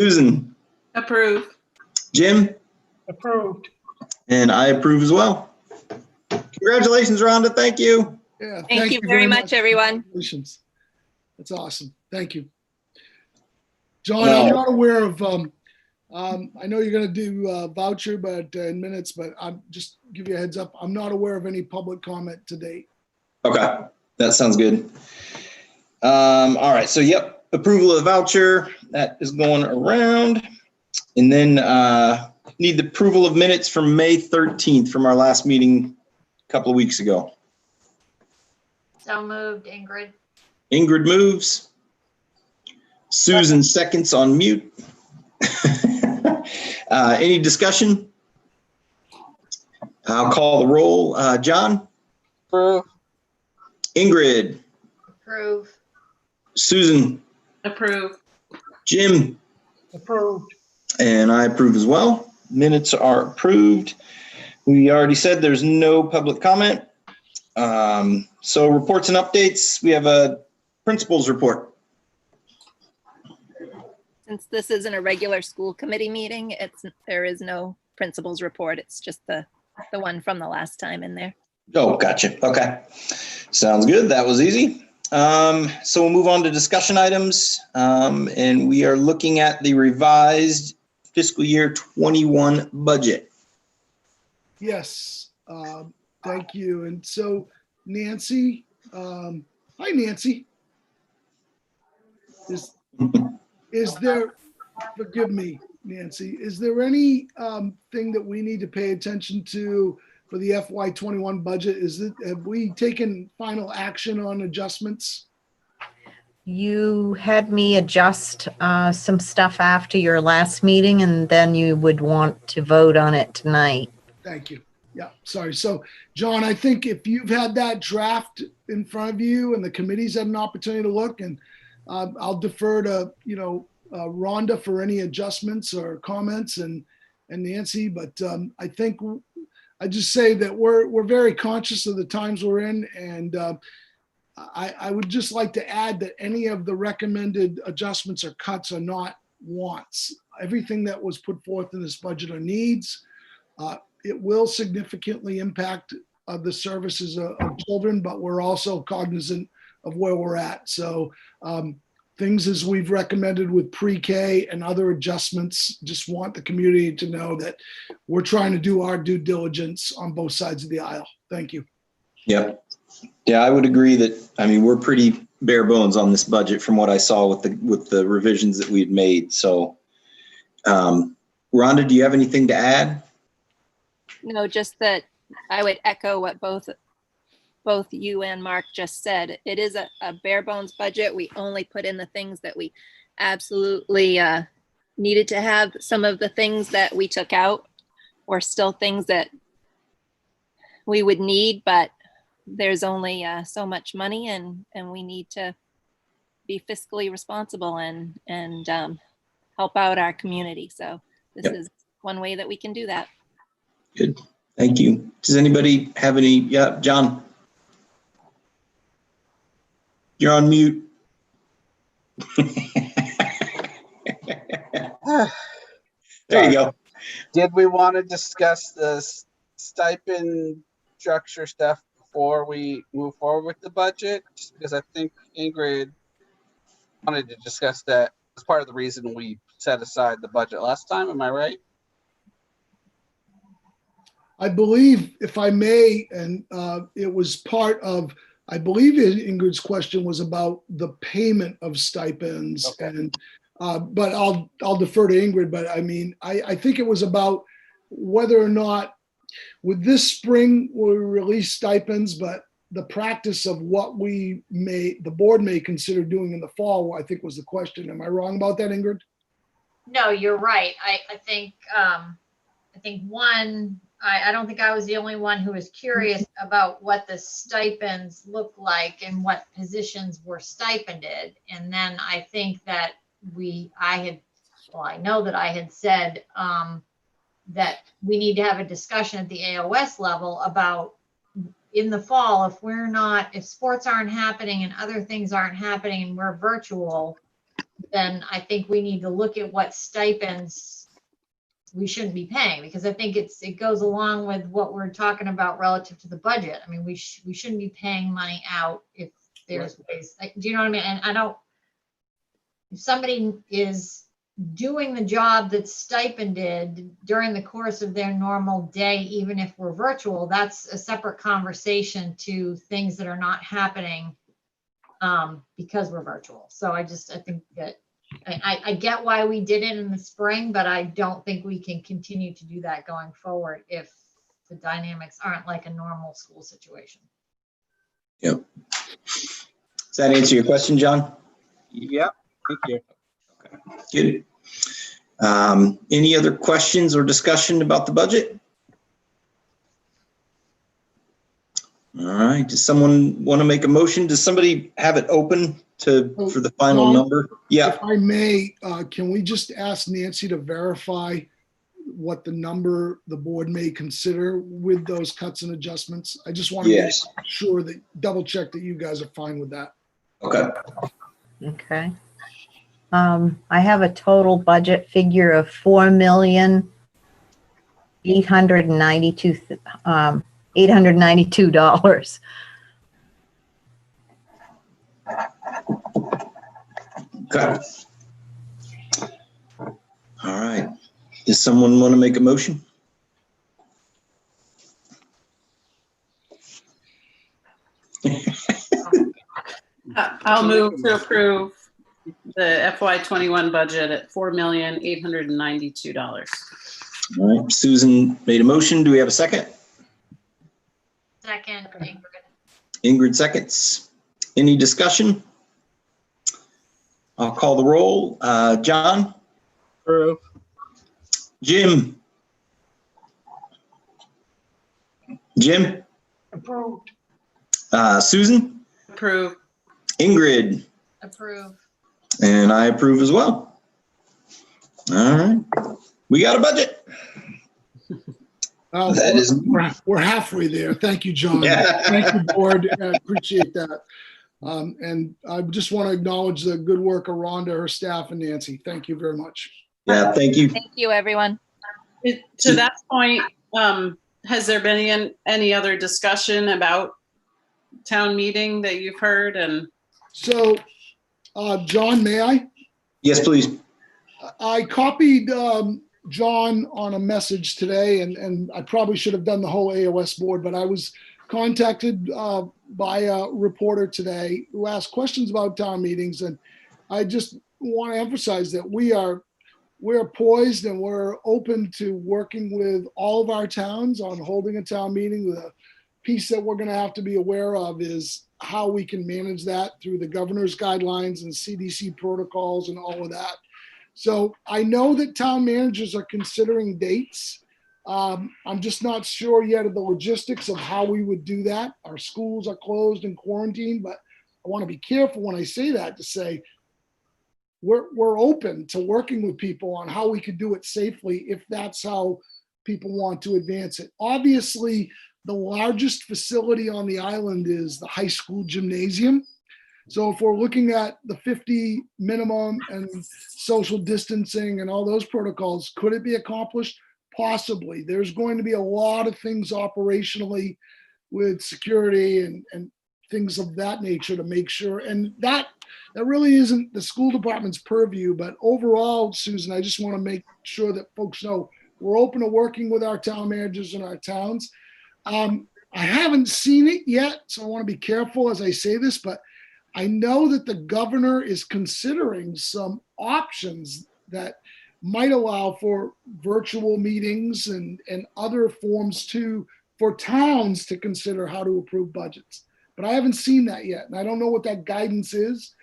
Susan? Approve. Jim? Approved. And I approve as well. Congratulations, Rhonda. Thank you. Yeah. Thank you very much, everyone. Congratulations. That's awesome. Thank you. John, I'm not aware of, I know you're going to do voucher, but in minutes, but I'm just give you a heads up. I'm not aware of any public comment to date. Okay, that sounds good. All right, so yep, approval of the voucher, that is going around. And then need the approval of minutes from May 13th from our last meeting a couple of weeks ago. So moved, Ingrid. Ingrid moves. Susan seconds on mute. Any discussion? I'll call the roll. John? Approve. Ingrid? Approve. Susan? Approve. Jim? Approved. And I approve as well. Minutes are approved. We already said there's no public comment. So reports and updates. We have a principal's report. Since this isn't a regular school committee meeting, there is no principal's report. It's just the one from the last time in there. Oh, gotcha. Okay. Sounds good. That was easy. So we'll move on to discussion items. And we are looking at the revised fiscal year 21 budget. Yes. Thank you. And so Nancy, hi, Nancy. Is there, forgive me, Nancy, is there any thing that we need to pay attention to for the FY21 budget? Have we taken final action on adjustments? You had me adjust some stuff after your last meeting, and then you would want to vote on it tonight. Thank you. Yeah, sorry. So, John, I think if you've had that draft in front of you and the committee's had an opportunity to look, and I'll defer to, Rhonda for any adjustments or comments and Nancy, but I think I just say that we're very conscious of the times we're in, and I would just like to add that any of the recommended adjustments or cuts are not wants. Everything that was put forth in this budget are needs. It will significantly impact the services of children, but we're also cognizant of where we're at. So things as we've recommended with pre-K and other adjustments, just want the community to know that we're trying to do our due diligence on both sides of the aisle. Thank you. Yep. Yeah, I would agree that, we're pretty bare bones on this budget from what I saw with the revisions that we'd made. So, Rhonda, do you have anything to add? No, just that I would echo what both you and Mark just said. It is a bare bones budget. We only put in the things that we absolutely needed to have. Some of the things that we took out were still things that we would need, but there's only so much money, and we need to be fiscally responsible and help out our community. So this is one way that we can do that. Good. Thank you. Does anybody have any? Yeah, John. You're on mute. There you go. Did we want to discuss the stipend structure stuff before we move forward with the budget? Just because I think Ingrid wanted to discuss that as part of the reason we set aside the budget last time. Am I right? I believe, if I may, and it was part of, I believe Ingrid's question was about the payment of stipends. Okay. And but I'll defer to Ingrid. But I think it was about whether or not with this spring we release stipends, but the practice of what the board may consider doing in the fall, I think was the question. Am I wrong about that, Ingrid? No, you're right. I think I don't think I was the only one who was curious about what the stipends look like and what positions were stipended. And then I think that I know that I had said that we need to have a discussion at the AOS level about in the fall, if sports aren't happening and other things aren't happening and we're virtual, then I think we need to look at what stipends we shouldn't be paying, because I think it goes along with what we're talking about relative to the budget. I mean, we shouldn't be paying money out if there's ways, do you know what I mean? And if somebody is doing the job that's stipended during the course of their normal day, even if we're virtual, that's a separate conversation to things that are not happening because we're virtual. So I think that I get why we did it in the spring, but I don't think we can continue to do that going forward if the dynamics aren't like a normal school situation. Yep. Does that answer your question, John? Yep, thank you. Good. Any other questions or discussion about the budget? All right. Does someone want to make a motion? Does somebody have it open for the final John, number? Yeah. If I may, can we just ask Nancy to verify what the number the board may consider with those cuts and adjustments? I just want to make sure that, double check that you guys are fine with that. Okay. Okay. I have a total budget figure of $4,892,892. Okay. All right. Does someone want to make a motion? I'll move to approve the FY21 budget at $4,892. All right. Susan made a motion. Do we have a second? Second, Ingrid. Ingrid seconds. Any discussion? I'll call the roll. John? Approve. Jim? Jim? Approved. Susan? Approve. Ingrid? Approve. And I approve as well. All right. We got a budget. That is- We're halfway there. Thank you, John. Yeah. Thank you, board. I appreciate that. And I just want to acknowledge the good work of Rhonda, her staff, and Nancy. Thank you very much. Yeah, thank you. Thank you, everyone. To that point, has there been any other discussion about town meeting that you've heard? And So, John, may I? Yes, please. I copied John on a message today, and I probably should have done the whole AOS board, but I was contacted by a reporter today who asked questions about town meetings, and I just want to emphasize that we're poised and we're open to working with all of our towns on holding a town meeting. The piece that we're going to have to be aware of is how we can manage that through the governor's guidelines and CDC protocols and all of that. So I know that town managers are considering dates. I'm just not sure yet of the logistics of how we would do that. Our schools are closed and quarantined, but I want to be careful when I say that to say we're open to working with people on how we could do it safely if that's how people want to advance it. Obviously, the largest facility on the island is the high school gymnasium. So if we're looking at the 50 minimum and social distancing and all those protocols, could it be accomplished? Possibly. There's going to be a lot of things operationally with security and things of that nature to make sure. And that really isn't the school department's purview, but overall, Susan, I just want to make sure that folks know we're open to working with our town managers in our towns. I haven't seen it yet, so I want to be careful as I say this, but I know that the governor is considering some options that might allow for virtual meetings and other forms for towns to consider how to approve budgets. But I haven't seen that yet, and I don't know what that guidance is.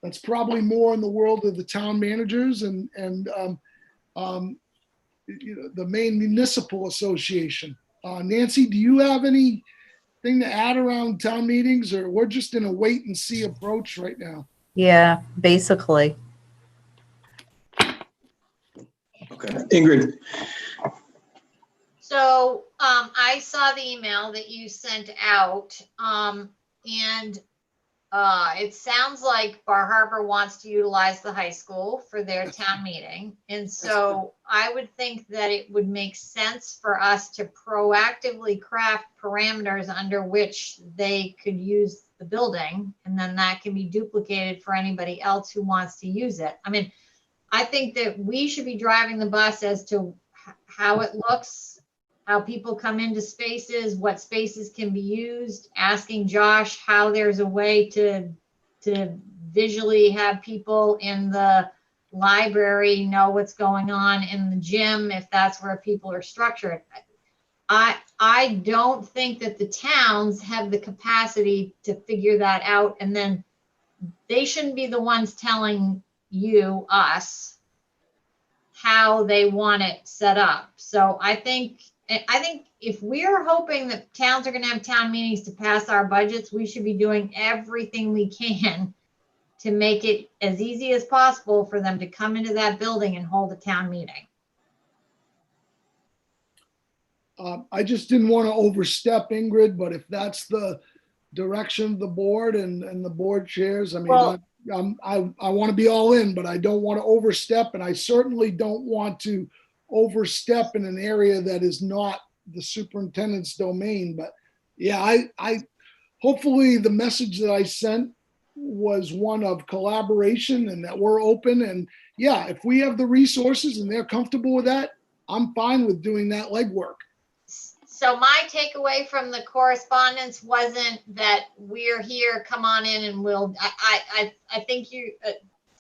That's probably more in the world of the town managers and the Maine Municipal Association. Nancy, do you have anything to add around town meetings, or we're just in a wait and see approach right now? Yeah, basically. Okay. Ingrid. So I saw the email that you sent out, and It sounds like Bar Harbor wants to utilize the high school for their town meeting. And so I would think that it would make sense for us to proactively craft parameters under which they could use the building. And then that can be duplicated for anybody else who wants to use it. I mean, I think that we should be driving the bus as to how it looks, how people come into spaces, what spaces can be used, asking Josh how there's a way to visually have people in the library know what's going on in the gym, if that's where people are structured. I don't think that the towns have the capacity to figure that out, and then they shouldn't be the ones telling us, how they want it set up. So I think if we're hoping that towns are going to have town meetings to pass our budgets, we should be doing everything we can to make it as easy as possible for them to come into that building and hold a town meeting. I just didn't want to overstep, Ingrid, but if that's the direction of the board and the board chairs, I mean, Well, I want to be all in, but I don't want to overstep, and I certainly don't want to overstep in an area that is not the superintendent's domain. But yeah, I hopefully the message that I sent was one of collaboration and that we're open. And yeah, if we have the resources and they're comfortable with that, I'm fine with doing that legwork. so my takeaway from the correspondence wasn't that we're here, come on in and we'll, I think you,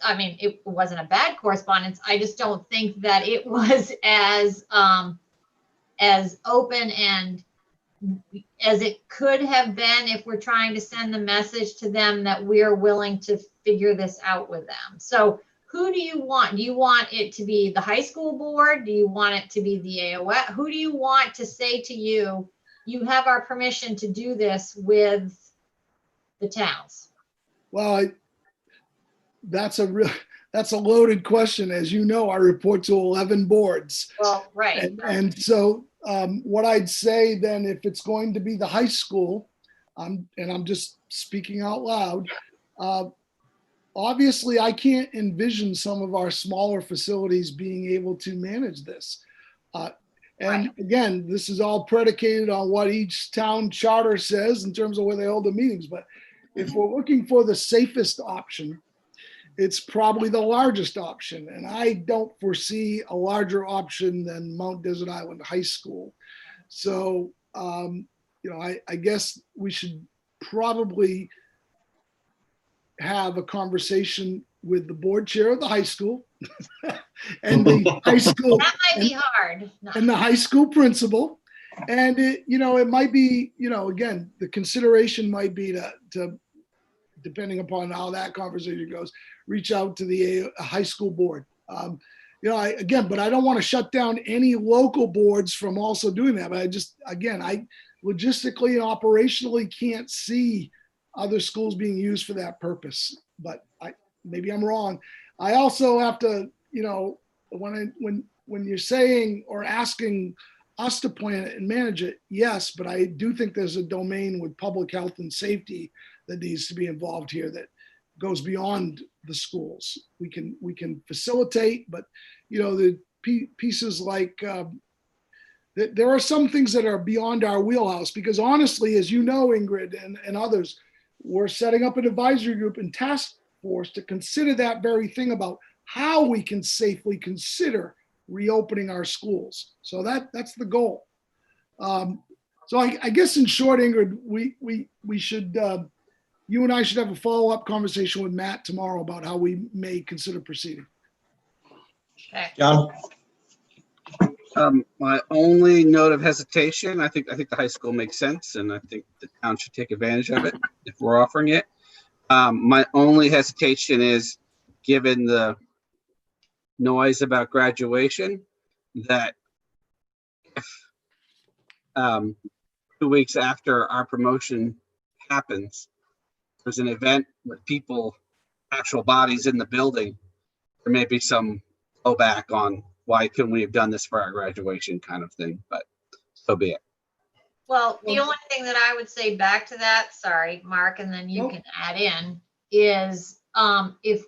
I mean, it wasn't a bad correspondence. I just don't think that it was as open and as it could have been if we're trying to send the message to them that we're willing to figure this out with them. So who do you want? Do you want it to be the high school board? Do you want it to be the AOS? Who do you want to say to you, you have our permission to do this with the towns? Well, that's a loaded question. As you know, I report to 11 boards. Well, right. And so what I'd say then, if it's going to be the high school, and I'm just speaking out loud, obviously I can't envision some of our smaller facilities being able to manage this. And again, this is all predicated on what each town charter says in terms of where they hold the meetings. But if we're looking for the safest option, it's probably the largest option. And I don't foresee a larger option than Mount Desert Island High School. So, I guess we should probably have a conversation with the board chair of the high school and the high school. That might be hard. And the high school principal. And it might be, again, the consideration might be to depending upon how that conversation goes, reach out to the high school board. But I don't want to shut down any local boards from also doing that. But I logistically and operationally can't see other schools being used for that purpose. But maybe I'm wrong. I also have to, when you're saying or asking us to plan it and manage it, yes, but I do think there's a domain with public health and safety that needs to be involved here that goes beyond the schools. We can facilitate, but the pieces like there are some things that are beyond our wheelhouse, because honestly, as you know, Ingrid and others, we're setting up an advisory group and task force to consider that very thing about how we can safely consider reopening our schools. So that's the goal. So I guess in short, Ingrid, we should, you and I should have a follow-up conversation with Matt tomorrow about how we may consider proceeding. John? My only note of hesitation, I think the high school makes sense, and I think the town should take advantage of it if we're offering it. My only hesitation is, given the noise about graduation, that if 2 weeks after our promotion happens, there's an event with people, actual bodies in the building, there may be some blowback on why couldn't we have done this for our graduation kind of thing, but so be it. Well, the only thing that I would say back to that, sorry, Mark, and then you Nope. can add in, is if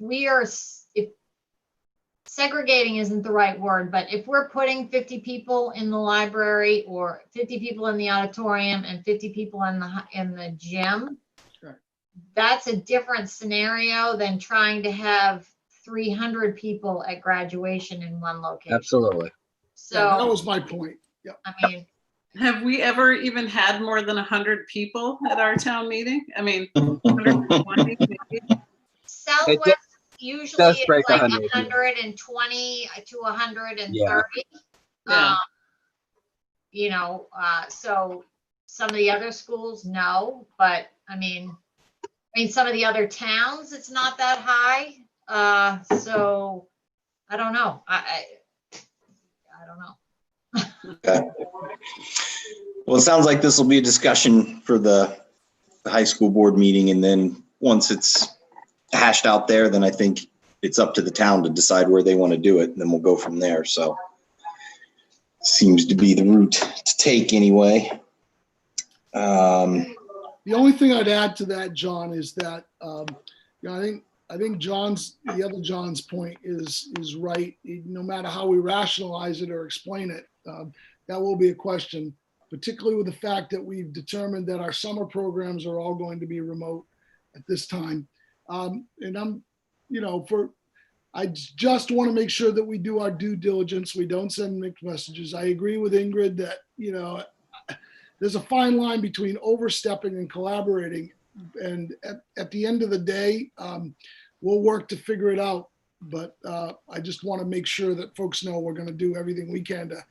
segregating isn't the right word, but if we're putting 50 people in the library or 50 people in the auditorium and 50 people in the gym, Sure. That's a different scenario than trying to have 300 people at graduation in one location. Absolutely. Yeah, that So, was my point. Yep. I mean, Have we ever even had more than 100 people at our town meeting? I mean, 120 maybe? Southwest usually does is break like 100. 120 to 130. Yeah. You know, so some of the other schools, no, but I mean, some of the other towns, it's not that high. So I don't know. I don't know. Okay. Well, it sounds like this will be a discussion for the high school board meeting, and then once it's hashed out there, then I think it's up to the town to decide where they want to do it, and then we'll go from there. So seems to be the route to take anyway. The only thing I'd add to that, John, is that I think the other John's point is right. No matter how we rationalize it or explain it, that will be a question, particularly with the fact that we've determined that our summer programs are all going to be remote at this time. And I just want to make sure that we do our due diligence. We don't send mixed messages. I agree with Ingrid that, there's a fine line between overstepping and collaborating. And at the end of the day, we'll work to figure it out. But I just want to make sure that folks know we're going to do everything we can to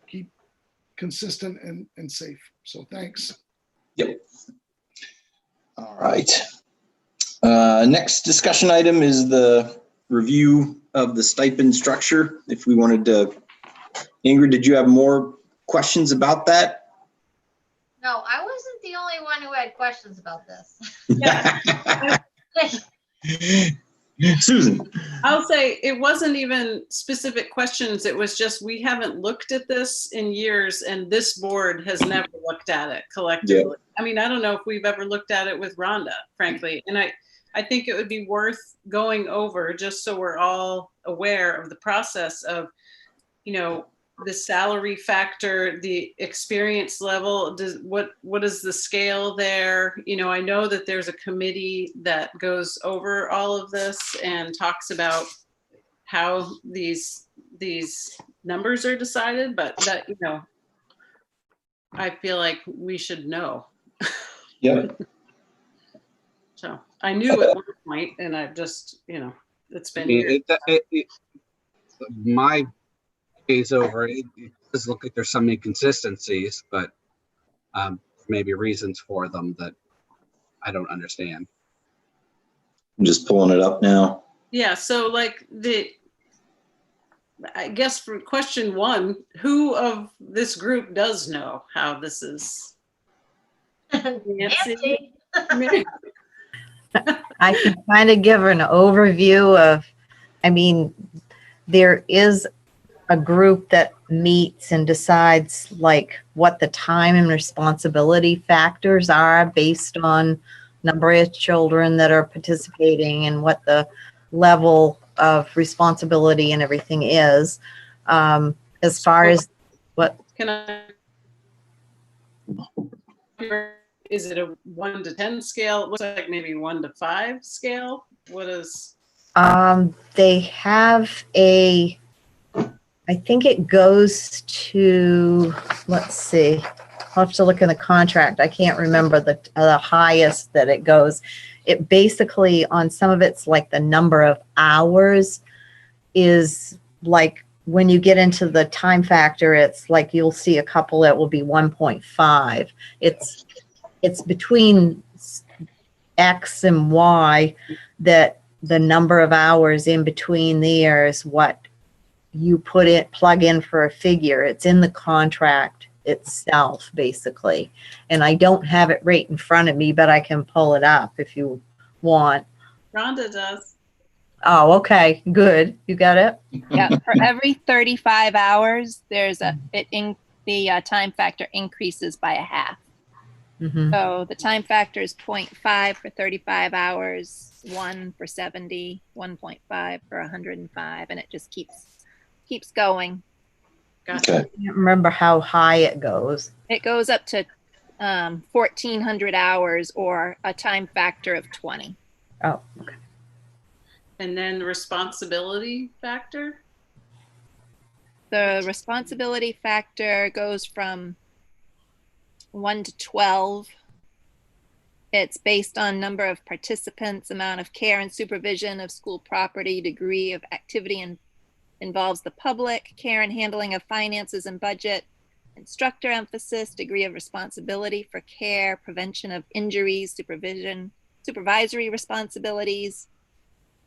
keep consistent and safe. So thanks. Yep. All right. Next discussion item is the review of the stipend structure. If we wanted to, Ingrid, did you have more questions about that? No, I wasn't the only one who had questions about this. Yeah. Susan. I'll say it wasn't even specific questions. It was just, we haven't looked at this in years, and this board has never looked at it collectively. Yeah. I mean, I don't know if we've ever looked at it with Rhonda, frankly. And I think it would be worth going over just so we're all aware of the process of, the salary factor, the experience level. What is the scale there? I know that there's a committee that goes over all of this and talks about how these numbers are decided, but that, I feel like we should know. Yep. So I knew at one point, and I've just, it's been years. My case over, it does look like there's some inconsistencies, but maybe reasons for them that I don't understand. I'm just pulling it up now. Yeah, so I guess for question one, who of this group does know how this is? Nancy? I can kind of give an overview of, there is a group that meets and decides what the time and responsibility factors are based on number of children that are participating and what the level of responsibility and everything is. As far as what is it a 1 to 10 scale? It looks like maybe 1 to 5 scale. What is? They have I think it goes to, let's see, I'll have to look in the contract. I can't remember the highest that it goes. It basically, on some of it's the number of hours is when you get into the time factor, it's you'll see a couple that will be 1.5. It's between X and Y that the number of hours in between there is what you plug in for a figure. It's in the contract itself, basically. And I don't have it right in front of me, but I can pull it up if you want. Rhonda does. Oh, okay, good. You got it? Yeah, for every 35 hours, there's the time factor increases by a half. Mhm. So the time factor is 0.5 for 35 hours, 1 for 70, 1.5 for 105, and it just keeps going. Gotcha. Okay. I can't remember how high it goes. It goes up to 1,400 hours or a time factor of 20. Oh, okay. And then responsibility factor? The responsibility factor goes from 1 to 12. It's based on number of participants, amount of care and supervision of school property, degree of activity and involves the public, care and handling of finances and budget, instructor emphasis, degree of responsibility for care, prevention of injuries, supervision, supervisory responsibilities,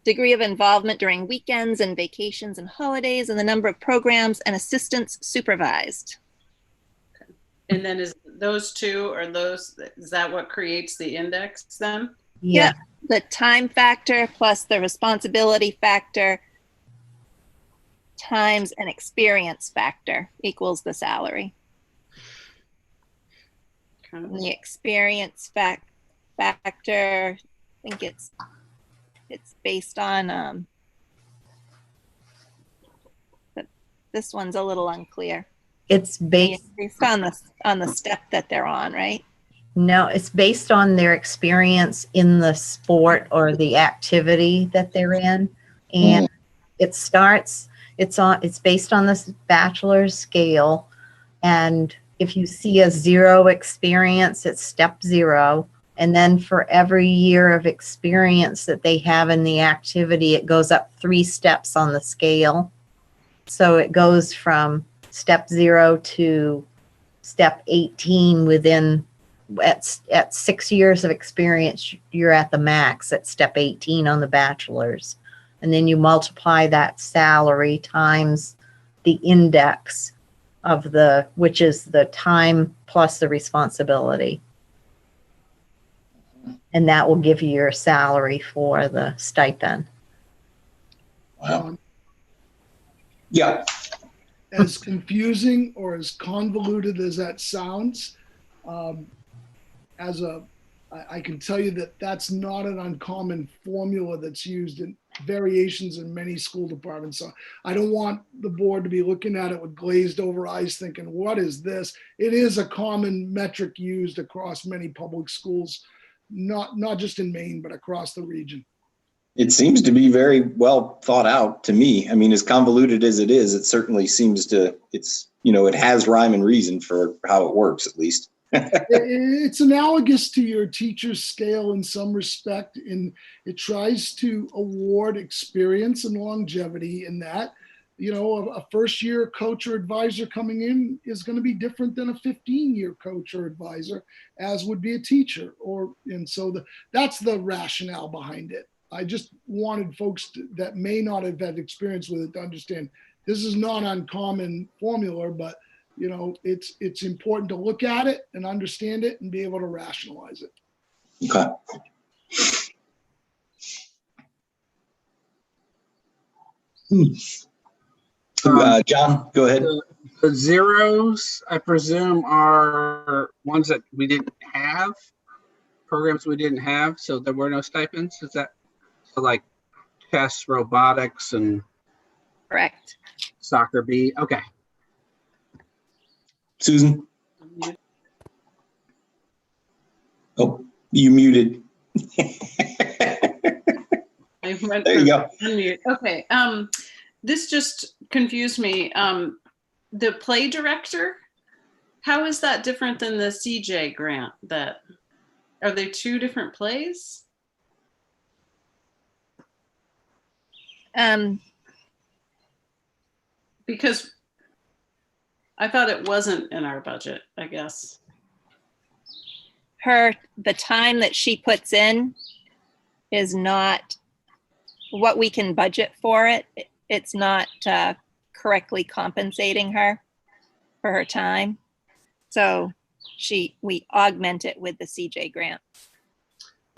degree of involvement during weekends and vacations and holidays, and the number of programs and assistants supervised. And then is that what creates the index then? Yeah. The time factor plus the responsibility factor times an experience factor equals the salary. Okay. And the experience factor, I think it's based on but this one's a little unclear. It's based, Based on the step that they're on, right? no, it's based on their experience in the sport or the activity that they're in. And it's based on this bachelor's scale. And if you see a 0 experience, it's step 0. And then for every year of experience that they have in the activity, it goes up 3 steps on the scale. So it goes from step 0 to step 18 within, at 6 years of experience, you're at the max at step 18 on the bachelor's. And then you multiply that salary times the index of which is the time plus the responsibility. And that will give you your salary for the stipend. Wow. John, Yeah. as confusing or as convoluted as that sounds, I can tell you that that's not an uncommon formula that's used in variations in many school departments. So I don't want the board to be looking at it with glazed over eyes thinking, what is this? It is a common metric used across many public schools, not just in Maine, but across the region. It seems to be very well thought out to me. I mean, as convoluted as it is, it certainly seems to, it has rhyme and reason for how it works, at least. It's analogous to your teacher's scale in some respect, and it tries to award experience and longevity in that, a first-year coach or advisor coming in is going to be different than a 15-year coach or advisor, as would be a teacher. And so that's the rationale behind it. I just wanted folks that may not have had experience with it to understand this is not an uncommon formula, but it's important to look at it and understand it and be able to rationalize it. Okay. John, go ahead. The zeros, I presume, are ones that we didn't have, programs we didn't have, so there were no stipends. Is that so? Like chess, robotics, and Correct. soccer B. Okay. Susan? Oh, you muted. I went There you go. unmute. Okay. This just confused me. The play director, how is that different than the CJ grant? Are they 2 different plays? Because I thought it wasn't in our budget, I guess. The time that she puts in is not what we can budget for it. It's not correctly compensating her for her time. So we augment it with the CJ grant.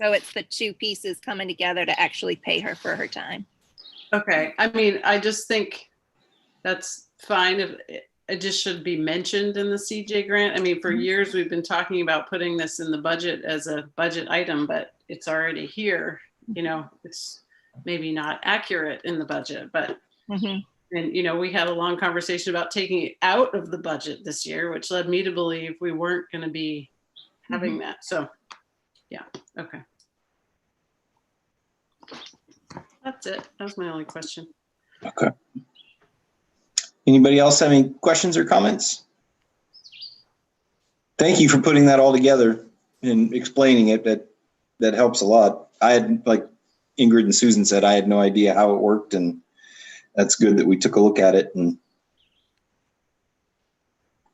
So it's the 2 pieces coming together to actually pay her for her time. Okay. I mean, I just think that's fine. it just should be mentioned in the CJ grant. I mean, for years, we've been talking about putting this in the budget as a budget item, but it's already here. You know, it's maybe not accurate in the budget, but, Mhm. and, you know, we had a long conversation about taking it out of the budget this year, which led me to believe we weren't going to be having that. So, yeah, okay. That's it. That was my only question. Okay. Anybody else have any questions or comments? Thank you for putting that all together and explaining it. That helps a lot. I had, like Ingrid and Susan said, I had no idea how it worked, and that's good that we took a look at it and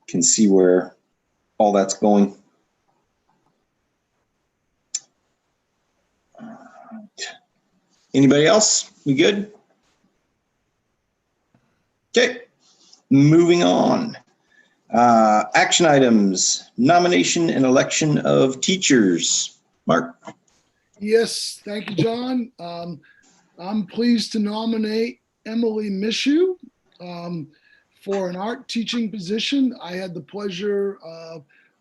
can see where all that's going. Anybody else? We good? Okay, moving on. Action items, nomination and election of teachers. Mark? Yes, thank you, John. I'm pleased to nominate Emily Mishu for an art teaching position. I had the pleasure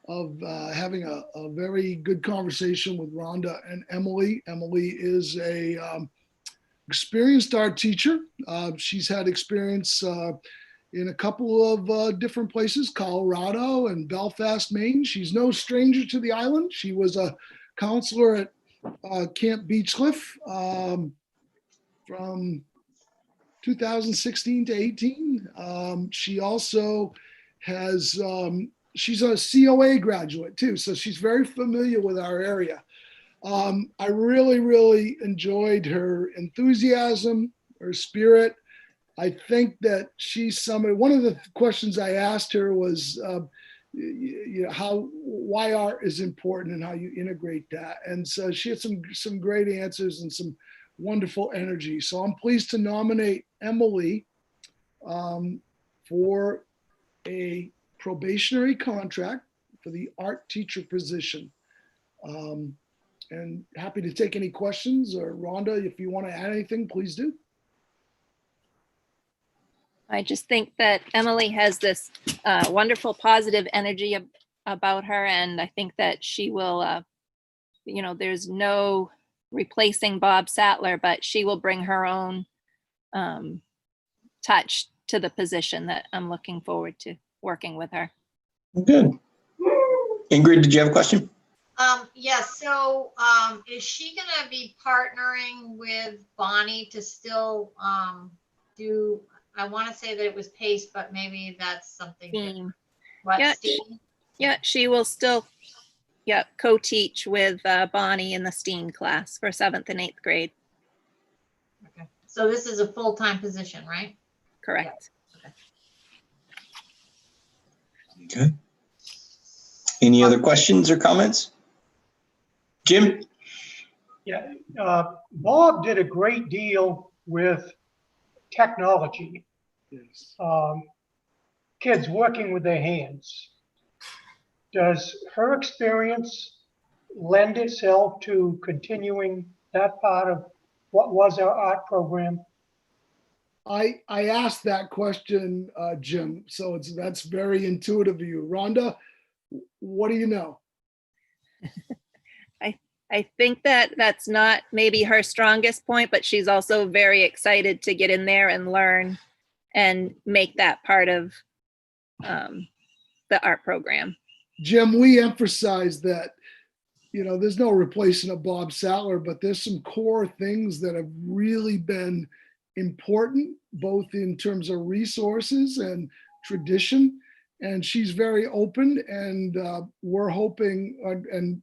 of having a very good conversation with Rhonda and Emily. Emily is a experienced art teacher. She's had experience in a couple of different places, Colorado and Belfast, Maine. She's no stranger to the island. She was a counselor at Camp Beechcliff from 2016 to 18. She also has, she's a COA graduate too, so she's very familiar with our area. I really, really enjoyed her enthusiasm, her spirit. I think that she's somebody, one of the questions I asked her was, you know, why art is important and how you integrate that. And so she had some great answers and some wonderful energy. So I'm pleased to nominate Emily for a probationary contract for the art teacher position. And happy to take any questions, or Rhonda, if you want to add anything, please do. I just think that Emily has this wonderful positive energy about her, and I think that she will, you know, there's no replacing Bob Sattler, but she will bring her own touch to the position that I'm looking forward to working with her. Good. Ingrid, did you have a question? Yes, so is she gonna be partnering with Bonnie to still do, I want to say that it was PACE, but maybe that's something different. Steam. What, Yeah, STEAM? Yeah, she will still, yeah, co-teach with Bonnie in the STEAM class for 7th and 8th grade. Okay, so this is a full-time position, right? Correct. Okay. Any other questions or comments? Jim? Yeah, Bob did a great deal with technology, Yes. kids working with their hands. Does her experience lend itself to continuing that part of what was our art program? I asked that question, Jim, so that's very intuitive of you. Rhonda, what do you know? I think that that's not maybe her strongest point, but she's also very excited to get in there and learn and make that part of the art program. Jim, we emphasize that, you know, there's no replacing a Bob Sattler, but there's some core things that have really been important, both in terms of resources and tradition. And she's very open, and we're hoping, and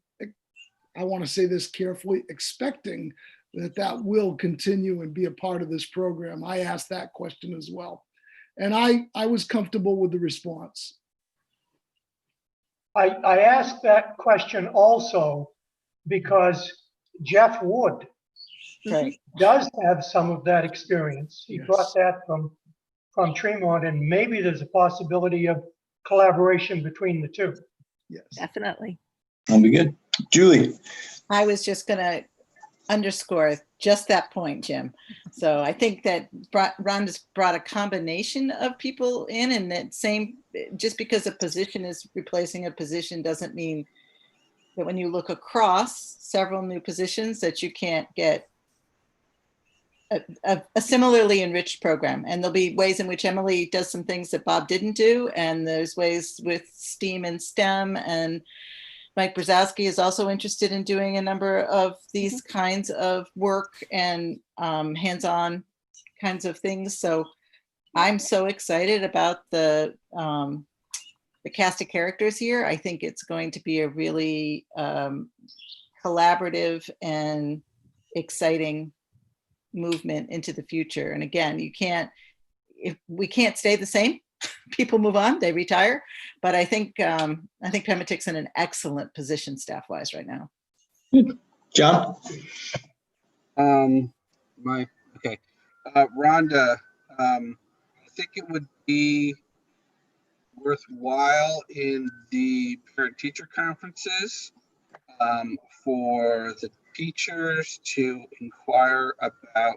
I want to say this carefully, expecting that will continue and be a part of this program. I asked that question as well. And I was comfortable with the response. I asked that question also because Jeff Wood does have some of that experience. He Yes. brought that from Tremont, and maybe there's a possibility of collaboration between the two. Yes. Definitely. That'll be good. Julie? I was just gonna underscore just that point, Jim. So I think that Rhonda's brought a combination of people in, and that just because a position is replacing a position doesn't mean that when you look across several new positions that you can't get a similarly enriched program. And there'll be ways in which Emily does some things that Bob didn't do. And there's ways with STEAM and STEM, and Mike Brzezowski is also interested in doing a number of these kinds of work and hands-on kinds of things. So I'm so excited about the cast of characters here. I think it's going to be a really collaborative and exciting movement into the future. And again, if we can't stay the same, people move on, they retire. But I think Pemetic's in an excellent position staff-wise right now. John? Rhonda, I think it would be worthwhile in the parent-teacher conferences for the teachers to inquire about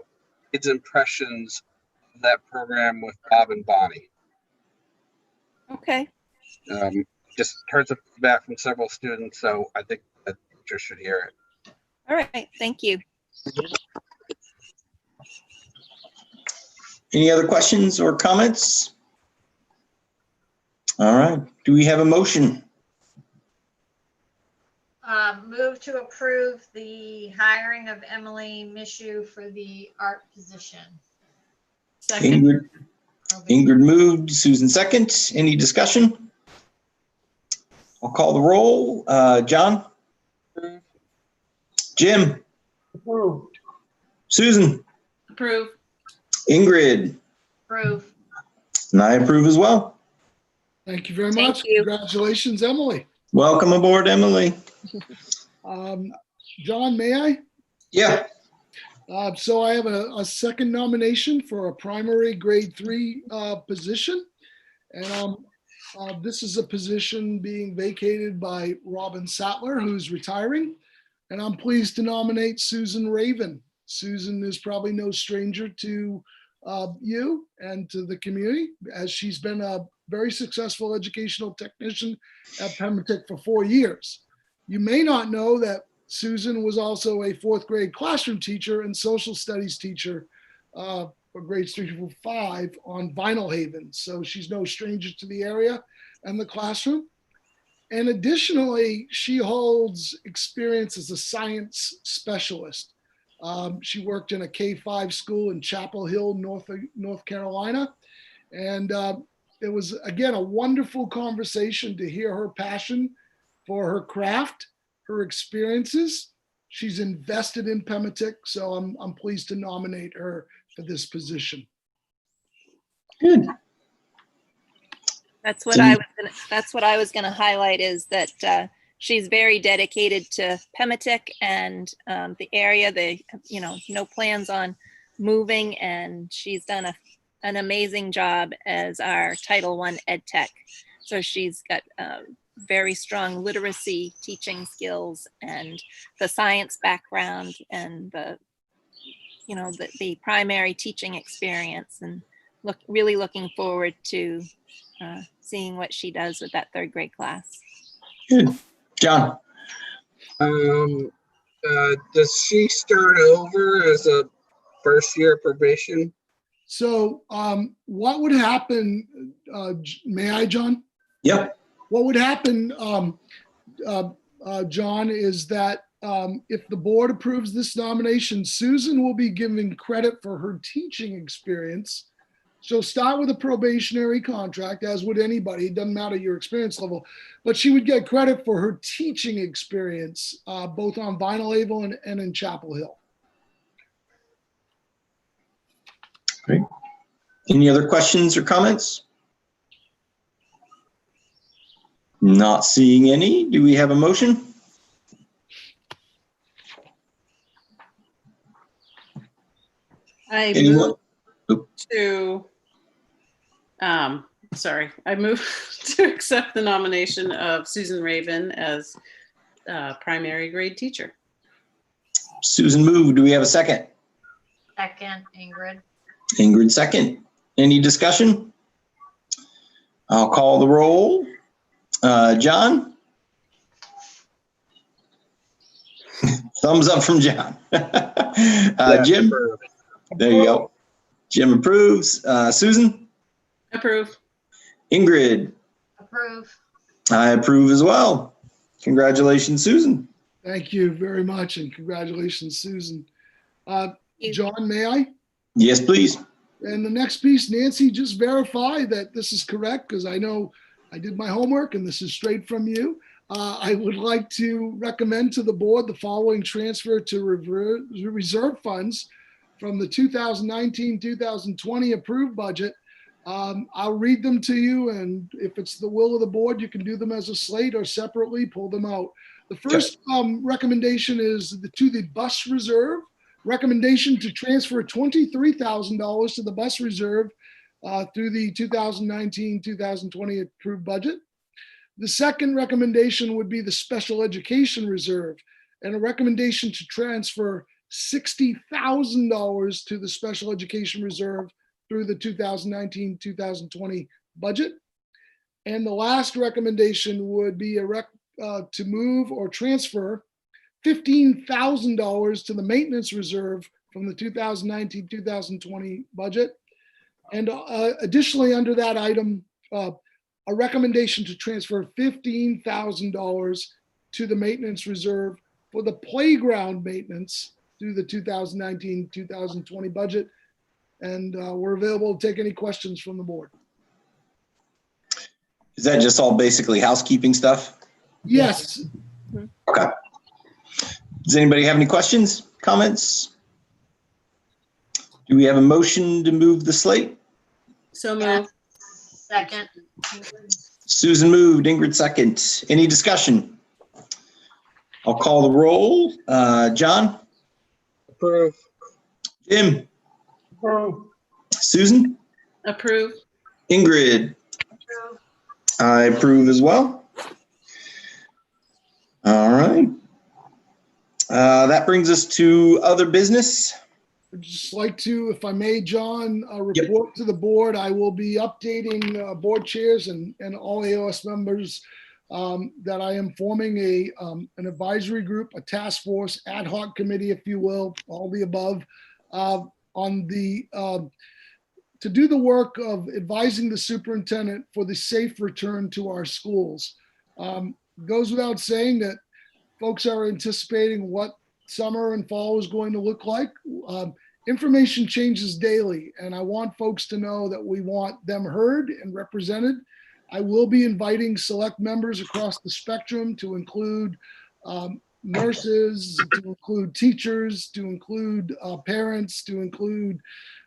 kids' impressions of that program with Bob and Bonnie. Okay. Just heard some feedback from several students, so I think that teachers should hear it. All right. Thank you. Any other questions or comments? All right. Do we have a motion? Move to approve the hiring of Emily Mishu for the art position. Second. Ingrid moved, Susan second. Any discussion? I'll call the roll. John? Jim? Approved. Susan? Approve. Ingrid? Approve. And I approve as well. Thank you very Thank much. you. Congratulations, Emily. Welcome aboard, Emily. John, may I? Yeah. So I have a second nomination for a primary grade 3 position. And this is a position being vacated by Robin Sattler, who's retiring. And I'm pleased to nominate Susan Raven. Susan is probably no stranger to you and to the community, as she's been a very successful educational technician at Pemetic for 4 years. You may not know that Susan was also a 4th grade classroom teacher and social studies teacher for grades 3 through 5 on Vinyl Haven. So she's no stranger to the area and the classroom. And additionally, she holds experience as a science specialist. She worked in a K-5 school in Chapel Hill, North Carolina. And it was, again, a wonderful conversation to hear her passion for her craft, her experiences. She's invested in Pemetic, so I'm pleased to nominate her for this position. Good. That's what I was gonna highlight, is that she's very dedicated to Pemetic and the area. No plans on moving, and she's done an amazing job as our Title I Ed Tech. So she's got very strong literacy teaching skills and the science background and the primary teaching experience, and really looking forward to seeing what she does with that 3rd grade class. Good. John? Does she start over as a first year probation? So what would happen, may I, John? Yep. What would happen, John, is that if the board approves this nomination, Susan will be given credit for her teaching experience. She'll start with a probationary contract, as would anybody. It doesn't matter your experience level, but she would get credit for her teaching experience, both on Vinyl Haven and in Chapel Hill. Great. Any other questions or comments? Not seeing any. Do we have a motion? I Anyone? move to, I move to accept the nomination of Susan Raven as primary grade teacher. Susan moved. Do we have a second? Second, Ingrid. Ingrid second. Any discussion? I'll call the roll. John? Thumbs up from John. Jim? There you go. Jim approves. Susan? Approve. Ingrid? Approve. I approve as well. Congratulations, Susan. Thank you very much, and congratulations, Susan. John, may I? Yes, please. And the next piece, Nancy, just verify that this is correct, because I know I did my homework and this is straight from you. I would like to recommend to the board the following transfer to reserve funds from the 2019-2020 approved budget. I'll read them to you, and if it's the will of the board, you can do them as a slate or separately, pull them out. The first recommendation is to the bus reserve. Recommendation to transfer $23,000 to the bus reserve through the 2019-2020 approved budget. The second recommendation would be the special education reserve, and a recommendation to transfer $60,000 to the special education reserve through the 2019-2020 budget. And the last recommendation would be to move or transfer $15,000 to the maintenance reserve from the 2019-2020 budget. And additionally, under that item, a recommendation to transfer $15,000 to the maintenance reserve for the playground maintenance through the 2019-2020 budget. And we're available to take any questions from the board. Is that just all basically housekeeping stuff? Yes. Okay. Does anybody have any questions, comments? Do we have a motion to move the slate? So Yeah. moved. Second. Susan moved, Ingrid second. Any discussion? I'll call the roll. John? Approve. Jim? Approve. Susan? Approve. Ingrid? Approve. I approve as well. All right. That brings us to other business. I'd just like to, if I may, John, report to the board. I will be updating board chairs and all AOS members that I am forming an advisory group, a task force, ad hoc committee, if you will, all the above, on the to do the work of advising the superintendent for the safe return to our schools. Goes without saying that folks are anticipating what summer and fall is going to look like. Information changes daily, and I want folks to know that we want them heard and represented. I will be inviting select members across the spectrum to include nurses, to include teachers, to include parents, to include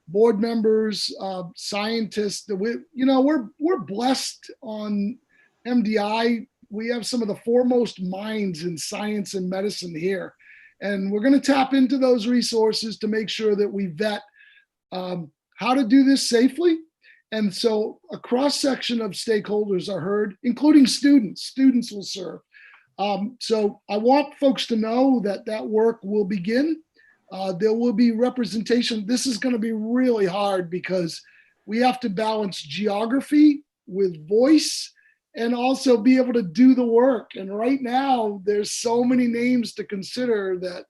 board members, scientists. We're blessed on MDI. We have some of the foremost minds in science and medicine here. And we're going to tap into those resources to make sure that we vet how to do this safely. And so a cross section of stakeholders are heard, including students. Students will serve. So I want folks to know that that work will begin. There will be representation. This is going to be really hard because we have to balance geography with voice and also be able to do the work. And right now, there's so many names to consider that,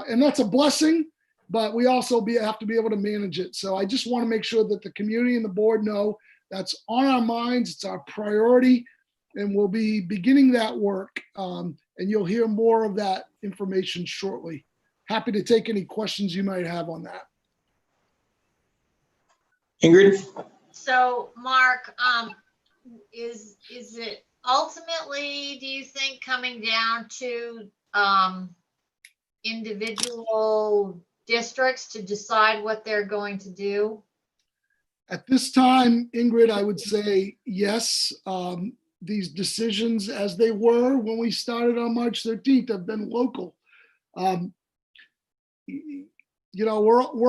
and that's a blessing, but we also have to be able to manage it. So I just want to make sure that the community and the board know that's on our minds, it's our priority, and we'll be beginning that work. And you'll hear more of that information shortly. Happy to take any questions you might have on that. Ingrid? So Mark, is it ultimately, do you think, coming down to individual districts to decide what they're going to do? At this time, Ingrid, I would say yes. These decisions, as they were when we started on March 13th, have been local. We're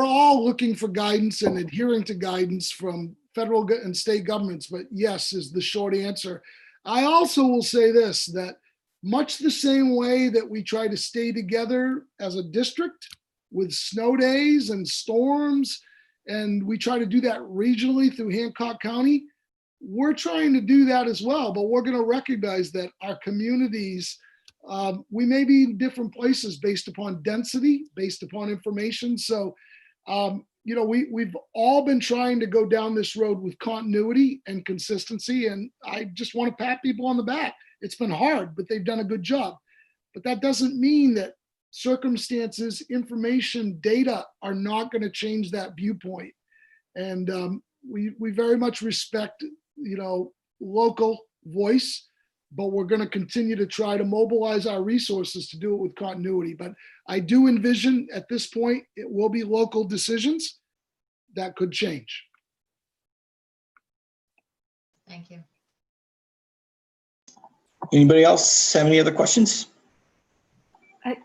all looking for guidance and adhering to guidance from federal and state governments, but yes is the short answer. I also will say this, that much the same way that we try to stay together as a district with snow days and storms, and we try to do that regionally through Hancock County. We're trying to do that as well, but we're going to recognize that our communities, we may be in different places based upon density, based upon information. So, we've all been trying to go down this road with continuity and consistency, and I just want to pat people on the back. It's been hard, but they've done a good job. But that doesn't mean that circumstances, information, data are not going to change that viewpoint. And we very much respect, local voice, but we're going to continue to try to mobilize our resources to do it with continuity. But I do envision at this point, it will be local decisions that could change. Thank you. Anybody else have any other questions? I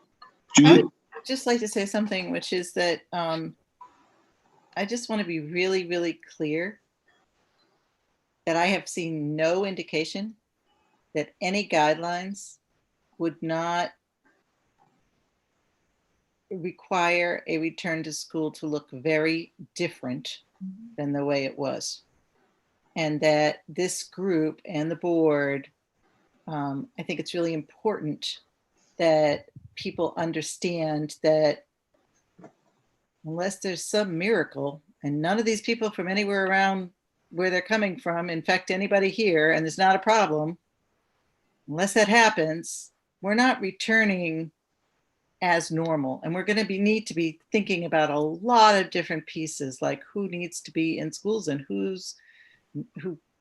Julie? would just like to say something, which is that I just want to be really, really clear that I have seen no indication that any guidelines would not require a return to school to look very different than the way it was. And that this group and the board, I think it's really important that people understand that unless there's some miracle, and none of these people from anywhere around where they're coming from infect anybody here, and there's not a problem, unless that happens, we're not returning as normal. And we're going to need to be thinking about a lot of different pieces, like who needs to be in schools and who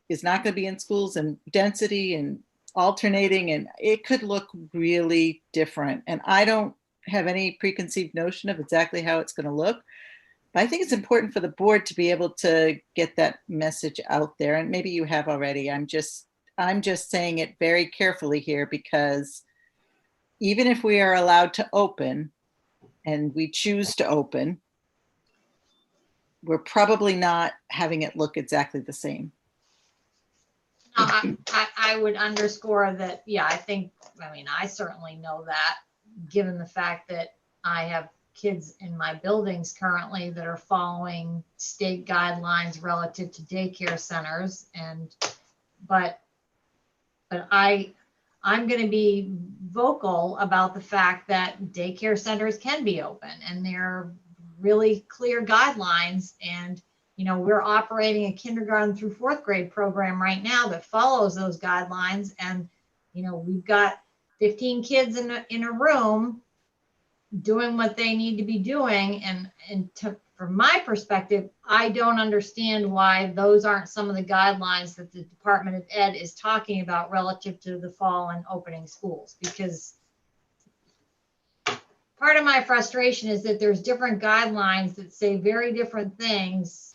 is not going to be in schools, and density and alternating, and it could look really different. And I don't have any preconceived notion of exactly how it's going to look. But I think it's important for the board to be able to get that message out there. And maybe you have already. I'm just saying it very carefully here, because even if we are allowed to open and we choose to open, we're probably not having it look exactly the same. I would underscore that, yeah, I certainly know that, given the fact that I have kids in my buildings currently that are following state guidelines relative to daycare centers. But I'm going to be vocal about the fact that daycare centers can be open, and there are really clear guidelines. And we're operating a kindergarten through fourth grade program right now that follows those guidelines. And, we've got 15 kids in a room doing what they need to be doing. From my perspective, I don't understand why those aren't some of the guidelines that the Department of Ed is talking about relative to the fall and opening schools. Because part of my frustration is that there's different guidelines that say very different things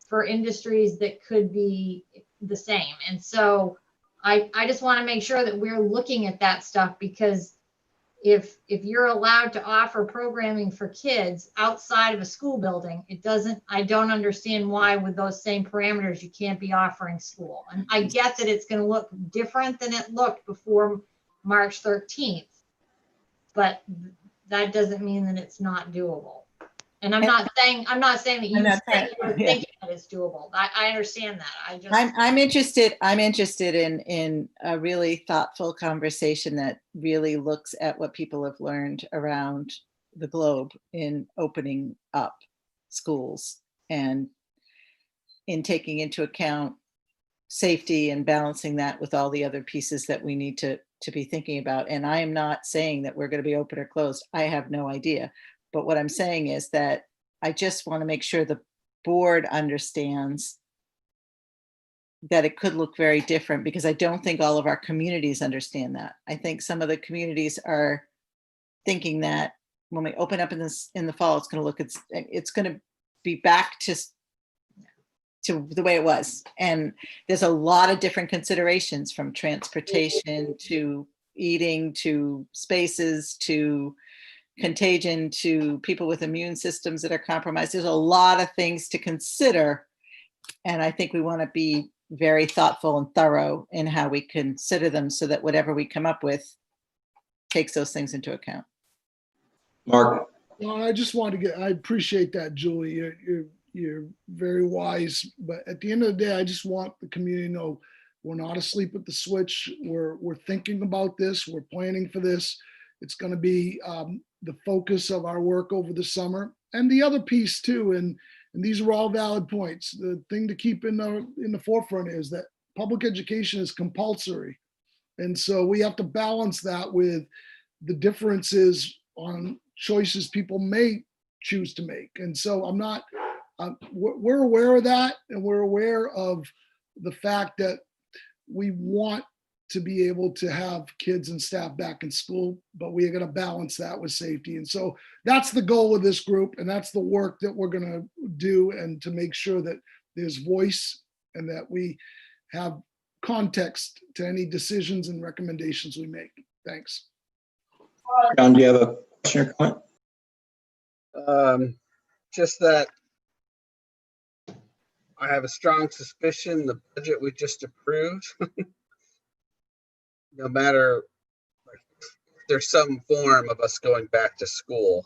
for industries that could be the same. And so I just want to make sure that we're looking at that stuff, because if you're allowed to offer programming for kids outside of a school building, I don't understand why with those same parameters you can't be offering school. And I get that it's going to look different than it looked before March 13th, but that doesn't mean that it's not doable. And I'm not saying that you think that it's doable. I understand that. I'm interested in a really thoughtful conversation that really looks at what people have learned around the globe in opening up schools, and in taking into account safety and balancing that with all the other pieces that we need to be thinking about. And I am not saying that we're going to be open or closed. I have no idea. But what I'm saying is that I just want to make sure the board understands that it could look very different, because I don't think all of our communities understand that. I think some of the communities are thinking that when we open up in the fall, it's going to be back to the way it was. And there's a lot of different considerations, from transportation to eating to spaces to contagion to people with immune systems that are compromised. There's a lot of things to consider. And I think we want to be very thoughtful and thorough in how we consider them, so that whatever we come up with takes those things into account. Mark? Well, I just want to I appreciate that, Julie. You're very wise. But at the end of the day, I just want the community to know we're not asleep at the switch. We're thinking about this. We're planning for this. It's going to be the focus of our work over the summer. And the other piece too, and these are all valid points. The thing to keep in the forefront is that public education is compulsory. And so we have to balance that with the differences on choices people may choose to make. And so we're aware of that, and we're aware of the fact that we want to be able to have kids and staff back in school, but we are going to balance that with safety. And so that's the goal of this group, and that's the work that we're going to do, and to make sure that there's voice and that we have context to any decisions and recommendations we make. Thanks. John, do you have a question or comment? Just that I have a strong suspicion the budget we just approved, no matter, like, if there's some form of us going back to school,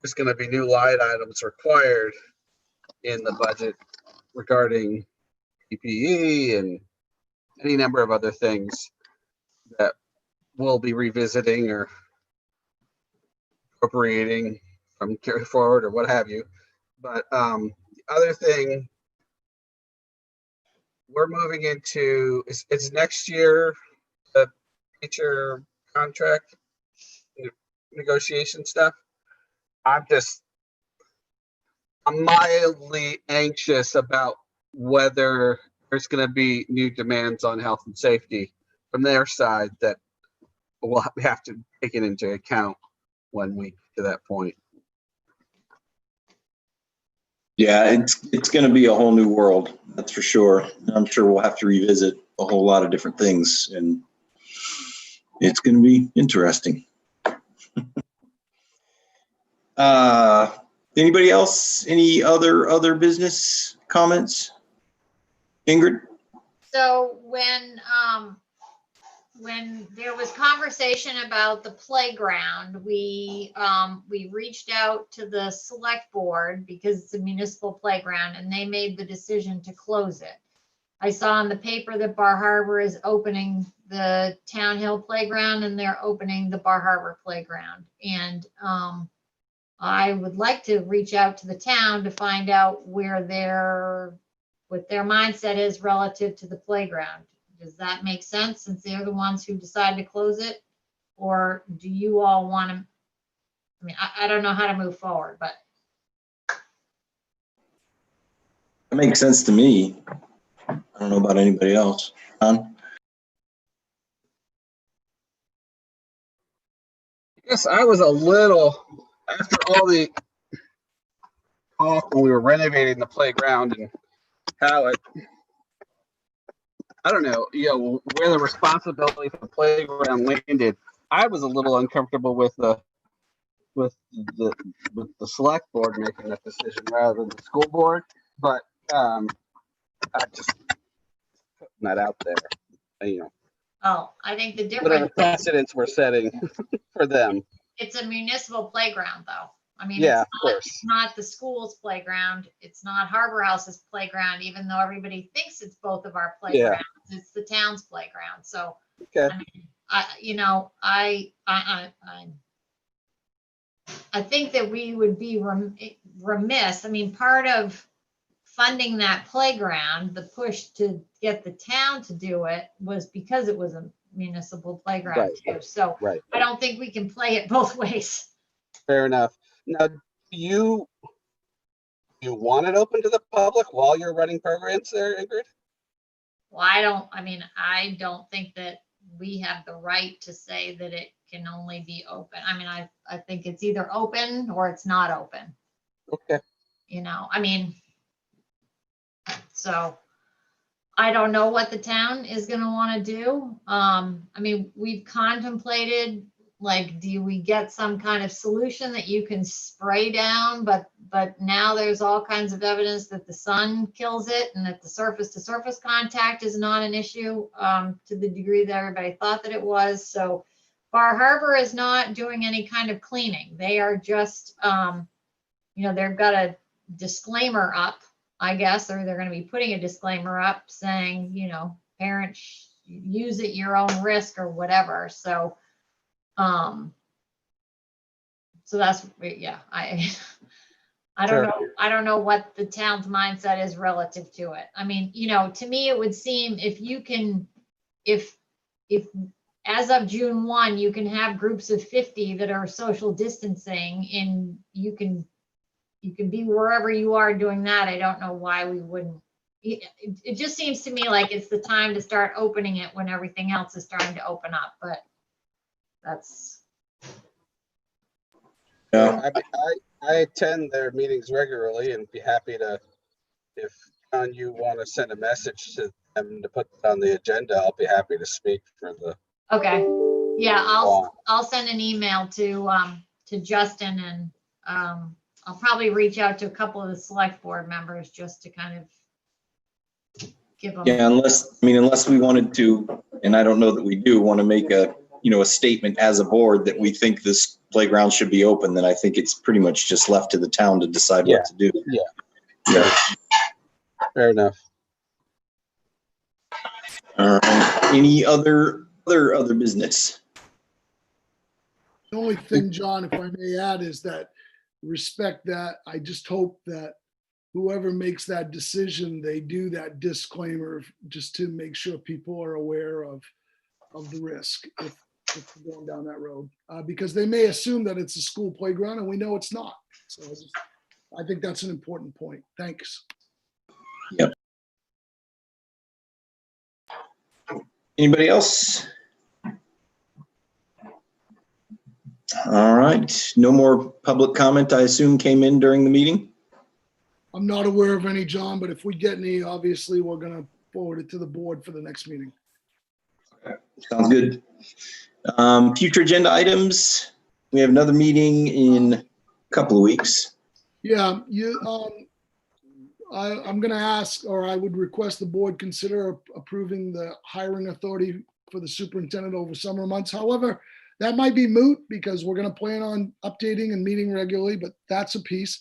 there's going to be new line items required in the budget regarding PPE and any number of other things that we'll be revisiting or appropriating from carry forward or what have you. But the other thing we're moving into is next year, the teacher contract negotiation stuff. I'm mildly anxious about whether there's going to be new demands on health and safety from their side that we'll have to take it into account when we get to that point. Yeah, it's going to be a whole new world, that's for sure. I'm sure we'll have to revisit a whole lot of different things, and it's going to be interesting. Anybody else? Any other business comments? Ingrid? So when there was conversation about the playground, we reached out to the select board because it's a municipal playground, and they made the decision to close it. I saw in the paper that Bar Harbor is opening the Town Hill playground, and they're opening the Bar Harbor playground. And I would like to reach out to the town to find out what their mindset is relative to the playground. Does that make sense, since they're the ones who decide to close it? Or do you all want to, I mean, I don't know how to move forward, but. It makes sense to me. I don't know about anybody else. John? Yes, I was a little, after all the talk when we were renovating the playground and how it, I don't know, where the responsibility for the playground landed. I was a little uncomfortable with the select board making that decision rather than the school board, but I just putting that out there. Oh, I think the Whatever difference, precedents we're setting for them. it's a municipal playground though. I mean, Yeah, of course. It's not the school's playground. It's not Harbor House's playground, even though everybody thinks it's both of our playgrounds. Yeah. It's the town's playground. So, okay. I think that we would be remiss. I mean, part of funding that playground, the push to get the town to do it was because it was a municipal playground too. So I don't think we can play it both ways. Fair enough. Now, do you want it open to the public while you're running programs there, Ingrid? Well, I don't think that we have the right to say that it can only be open. I mean, I think it's either open or it's not open. Okay. So I don't know what the town is going to want to do. We've contemplated, like, do we get some kind of solution that you can spray down, but now there's all kinds of evidence that the sun kills it and that the surface to surface contact is not an issue to the degree that everybody thought that it was. So Bar Harbor is not doing any kind of cleaning. They are just, they've got a disclaimer up, I guess, or they're going to be putting a disclaimer up saying, parents use at your own risk or whatever. So, so that's, yeah, I don't Sure. know. I don't know what the town's mindset is relative to it. I mean, to me, it would seem if as of June 1, you can have groups of 50 that are social distancing and you can be wherever you are doing that. I don't know why we wouldn't. It just seems to me like it's the time to start opening it when everything else is starting to open up, but that's. Yeah. I attend their meetings regularly and be happy to, if John, you want to send a message to them to put on the agenda, I'll be happy to speak for the. Okay. Yeah, I'll send an email to Justin and I'll probably reach out to a couple of the select board members just to kind of give them. Yeah, unless we wanted to, and I don't know that we do, want to make a statement as a board that we think this playground should be open, then I think it's pretty much just left to the town to decide what to do. Yeah. Fair enough. All right. Any other business? The only thing, John, if I may add, is that respect that. I just hope that whoever makes that decision, they do that disclaimer just to make sure people are aware of the risk if we're going down that road, because they may assume that it's a school playground and we know it's not. So I think that's an important point. Thanks. Yep. Anybody else? All right. No more public comment, I assume, came in during the meeting? I'm not aware of any, John, but if we get any, obviously we're going to forward it to the board for the next meeting. Sounds good. Future agenda items. We have another meeting in a couple of weeks. Yeah, I'm going to ask, or I would request the board consider approving the hiring authority for the superintendent over summer months. However, that might be moot because we're going to plan on updating and meeting regularly, but that's a piece.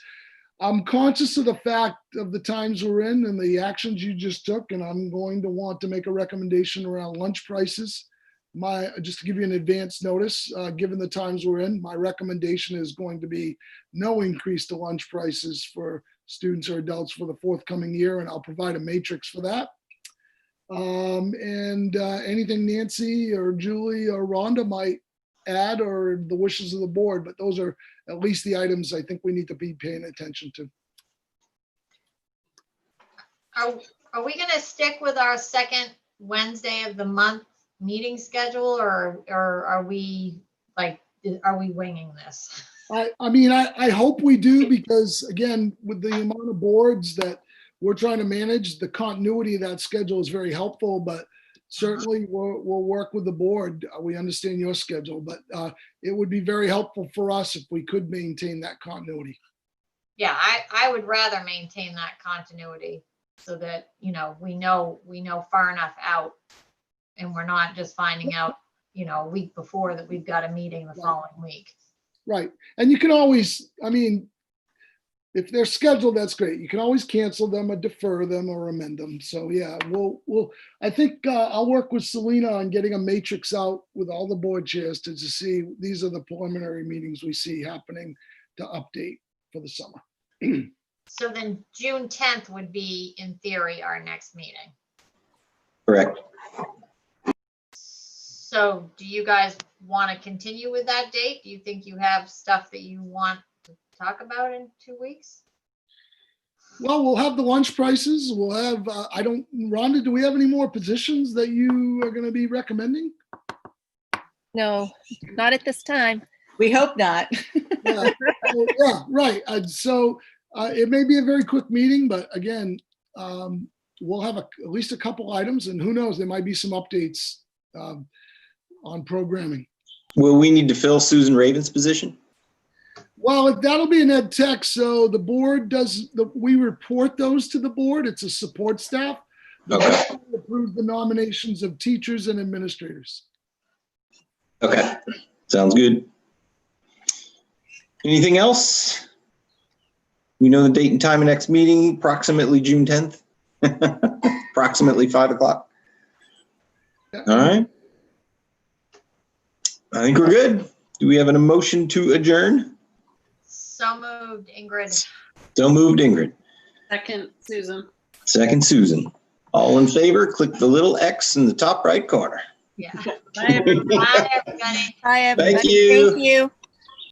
I'm conscious of the fact of the times we're in and the actions you just took, and I'm going to want to make a recommendation around lunch prices. Just to give you an advance notice, given the times we're in, my recommendation is going to be no increase to lunch prices for students or adults for the forthcoming year, and I'll provide a matrix for that. Anything Nancy or Julie or Rhonda might add, or the wishes of the board, but those are at least the items I think we need to be paying attention to. Are we going to stick with our second Wednesday of the month meeting schedule, or are we winging this? I hope we do, because again, with the amount of boards that we're trying to manage, the continuity of that schedule is very helpful, but certainly we'll work with the board. We understand your schedule, but it would be very helpful for us if we could maintain that continuity. Yeah, I would rather maintain that continuity so that, we know far enough out and we're not just finding out, a week before that we've got a meeting the following week. Right. And you can always, if they're scheduled, that's great. You can always cancel them or defer them or amend them. So yeah, I think I'll work with Selena on getting a matrix out with all the board chairs to see these are the preliminary meetings we see happening to update for the summer. So then June 10th would be, in theory, our next meeting. Correct. So do you guys want to continue with that date? Do you think you have stuff that you want to talk about in 2 weeks? Well, we'll have the lunch prices. We'll have, Rhonda, do we have any more positions that you are going to be recommending? No, not at this time. We hope not. Yeah, right. So it may be a very quick meeting, but again, we'll have at least a couple items, and who knows, there might be some updates on programming. Will we need to fill Susan Raven's position? Well, that'll be an ed tech. So the board we report those to the board. It's a support staff. The Okay. board approves the nominations of teachers and administrators. Okay, sounds good. Anything else? We know the date and time of next meeting, approximately June 10th, approximately 5 o'clock. All right. I think we're good. Do we have an emotion to adjourn? So moved, Ingrid. So moved, Ingrid. Second, Susan. Second, Susan. All in favor, click the little X in the top right corner. Yeah. Bye, everyone. Bye, everybody. Hi, everybody. you. Thank you.